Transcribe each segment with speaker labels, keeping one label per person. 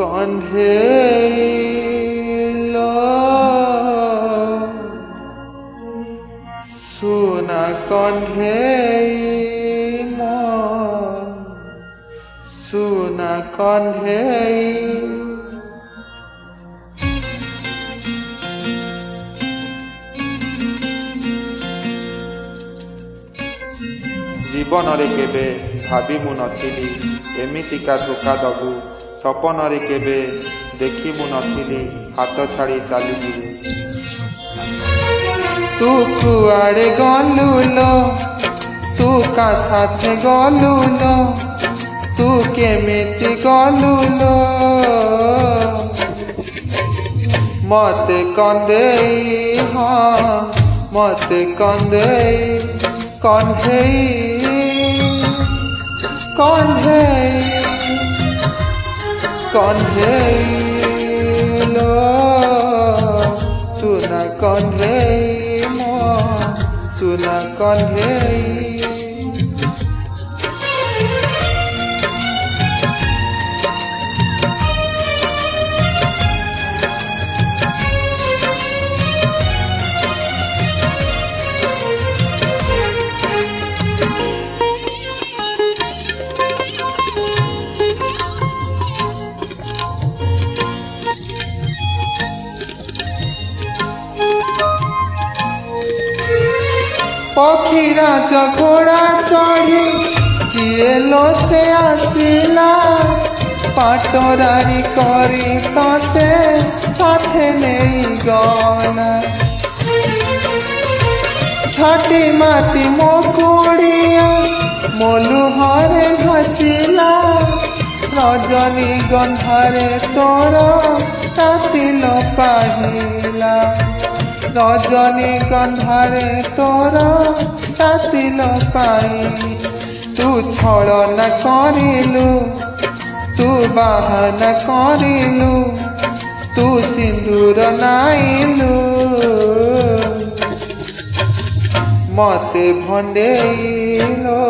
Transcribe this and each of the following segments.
Speaker 1: कण्ढेई लो सुना कण्ढेई सुना कण्ढेई जीवन रे केबे भाभी मु नथिली एमितिका धोखा दबु सपन रे केबे देखी मु नथिली हाथ छाड़ी चाली जीवु तू कुआड़े गलु लो तू का साथ गलु लो तू केमिति गलु लो मते कंदेई हाँ मते कंदेई कण्ढेई लो सुना कण्ढेई सुना कण्ढेई पक्षीराज घोड़ा चढ़ी किए लो से आसिला पाटरारी करी तते साथे नहीं गला छाटी माटी मोकुड़िया मोलुहरे घसिला रजनी गंधारे तोर तातिल पाहिला रजनी गंधारे तोर तातिल पाई तू छलना करिलु तू बाहाना करिलु तू सिंदूर नाइलु मते भंडेइलो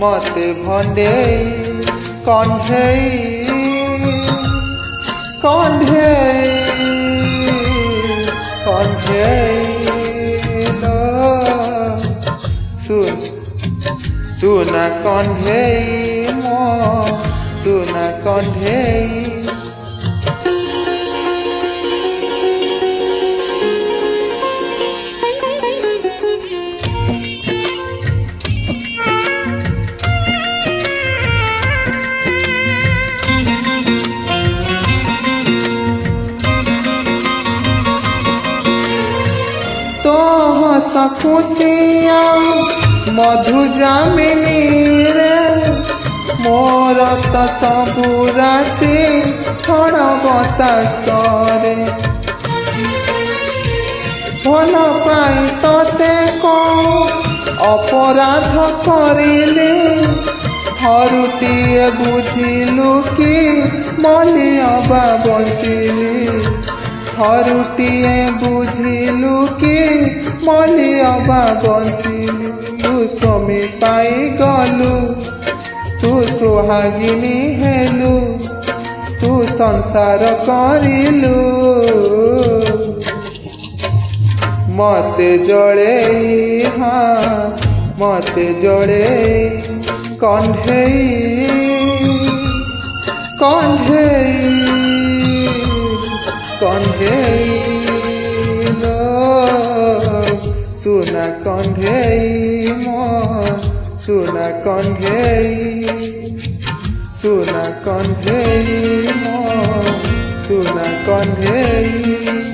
Speaker 1: मते भंडेई कण्ढेई लो सुना कण्ढेई सुना कण्ढेई खुशिया मधु जामिनी रे मोर तो सबु राति छड़ बतासरे भल पाई तते को अपराध करिले हरुटिए बुझिलु कि मलियबा बचिली हरुटिए बुझिलु कि मलियबा बचिली तू स्वामी पाई गलु तू सुहागिनी हेलु तू संसार करिलु मते जड़ेई हाँ मते जड़ेई कण्ढेई लो सुना कण्ढेई सुना कण्ढेई सुना कण्ढेई सुना कण्ढेई।